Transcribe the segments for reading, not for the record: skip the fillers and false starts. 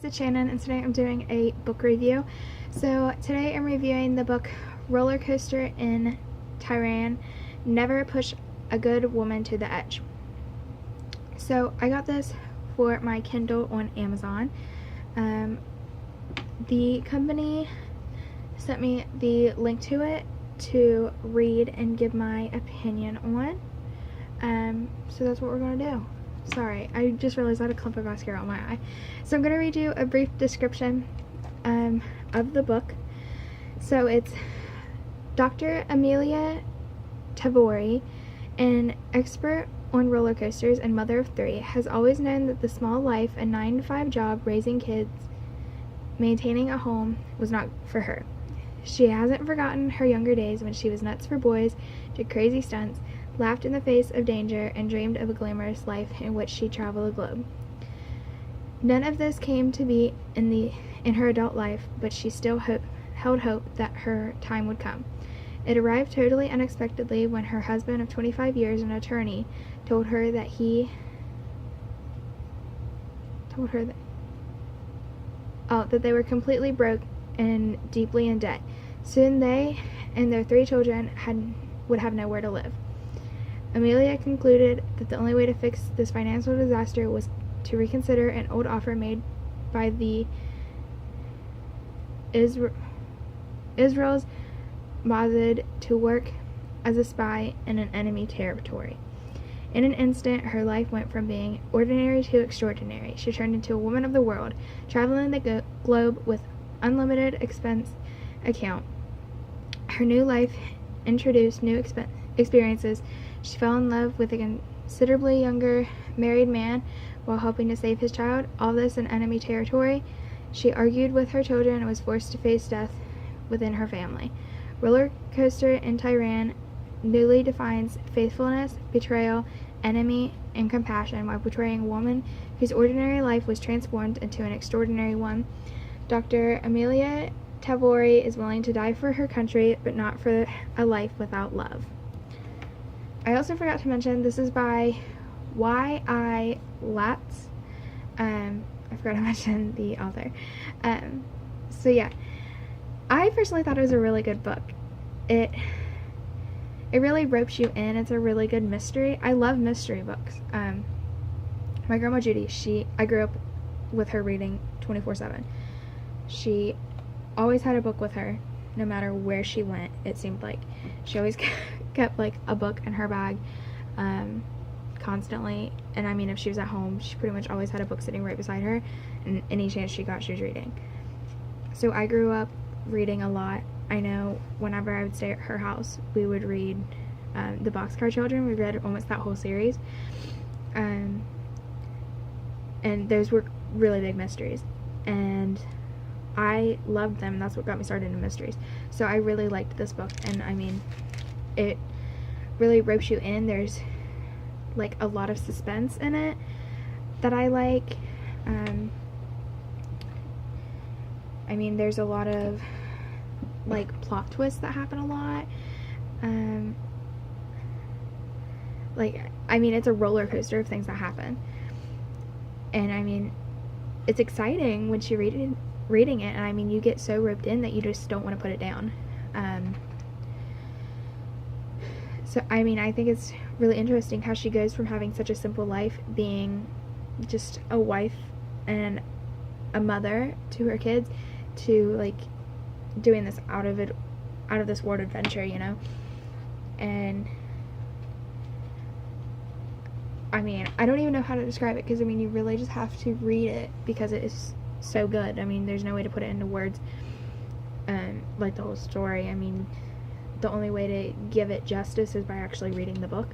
it's Shannon, and today I'm doing a book review. So today I'm reviewing the book Roller Coaster in Tehran, Never Push a Good Woman to the Edge. So I got this for my Kindle on Amazon. The company sent me the link to it to read and give my opinion on. So that's what we're going to do. Sorry, I just realized I had a clump of mascara on my eye. So I'm going to read you a brief description of the book. So it's Dr. Amelia Tavori, an expert on roller coasters and mother of three, has always known that the small life, a 9-to-5 job, raising kids, maintaining a home, was not for her. She hasn't forgotten her younger days when she was nuts for boys, did crazy stunts, laughed in the face of danger, and dreamed of a glamorous life in which she'd travel the globe. None of this came to be in her adult life, but she still held hope that her time would come. It arrived totally unexpectedly when her husband of 25 years, an attorney, told her that they were completely broke and deeply in debt. Soon they and their 3 children would have nowhere to live. Amelia concluded that the only way to fix this financial disaster was to reconsider an old offer made by the Israel's Mossad to work as a spy in an enemy territory. In an instant, her life went from being ordinary to extraordinary. She turned into a woman of the world, traveling the globe with unlimited expense account. Her new life introduced new experiences. She fell in love with a considerably younger married man while helping to save his child, all this in enemy territory. She argued with her children and was forced to face death within her family. Roller Coaster in Tehran newly defines faithfulness, betrayal, enemy, and compassion while portraying a woman whose ordinary life was transformed into an extraordinary one. Dr. Amelia Tavori is willing to die for her country, but not for a life without love. I also forgot to mention, this is by Y.I. Latz. I forgot to mention the author. So yeah, I personally thought it was a really good book. It really ropes you in. It's a really good mystery. I love mystery books. My grandma Judy, I grew up with her reading 24/7. She always had a book with her, no matter where she went, it seemed like. She always kept like a book in her bag constantly, and I mean, if she was at home, she pretty much always had a book sitting right beside her, and any chance she got, she was reading. So I grew up reading a lot. I know whenever I would stay at her house, we would read The Boxcar Children. We read almost that whole series, and those were really big mysteries, and I loved them. That's what got me started in mysteries. So I really liked this book, and I mean, it really ropes you in. There's like a lot of suspense in it that I like. I mean, there's a lot of like plot twists that happen a lot. I mean, it's a roller coaster of things that happen, and I mean, it's exciting when you're reading it, and I mean, you get so roped in that you just don't want to put it down. So I mean, I think it's really interesting how she goes from having such a simple life, being just a wife and a mother to her kids, to like doing this out of this world adventure, you know. And I mean, I don't even know how to describe it, because I mean, you really just have to read it because it is so good. I mean, there's no way to put it into words, like the whole story. I mean, the only way to give it justice is by actually reading the book.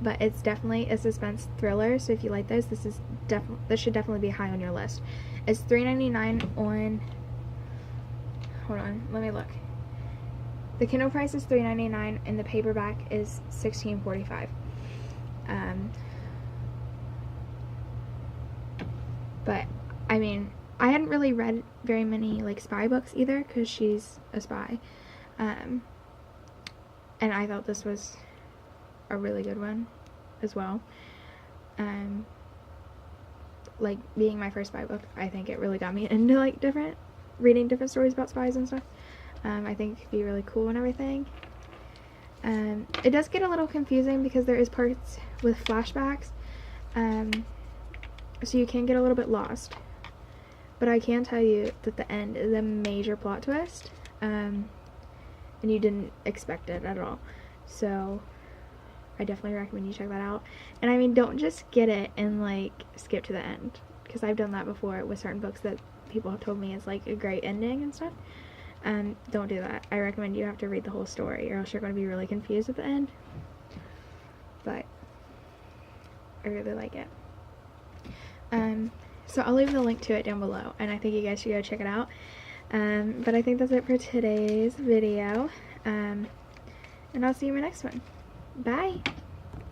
But it's definitely a suspense thriller, so if you like those, this should definitely be high on your list. It's $3.99 on, hold on, let me look. The Kindle price is $3.99 and the paperback is $16.45. But I mean, I hadn't really read very many like spy books either, because she's a spy, and I thought this was a really good one as well. like, being my first spy book, I think it really got me into, like, reading different stories about spies and stuff. I think it could be really cool and everything. It does get a little confusing because there is parts with flashbacks, so you can get a little bit lost. But I can tell you that the end is a major plot twist, and you didn't expect it at all. So I definitely recommend you check that out. And I mean, don't just get it and, like, skip to the end, because I've done that before with certain books that people have told me is, like, a great ending and stuff. Don't do that. I recommend you have to read the whole story, or else you're going to be really confused at the end. But I really like it. So I'll leave the link to it down below, and I think you guys should go check it out. But I think that's it for today's video, and I'll see you in my next one. Bye!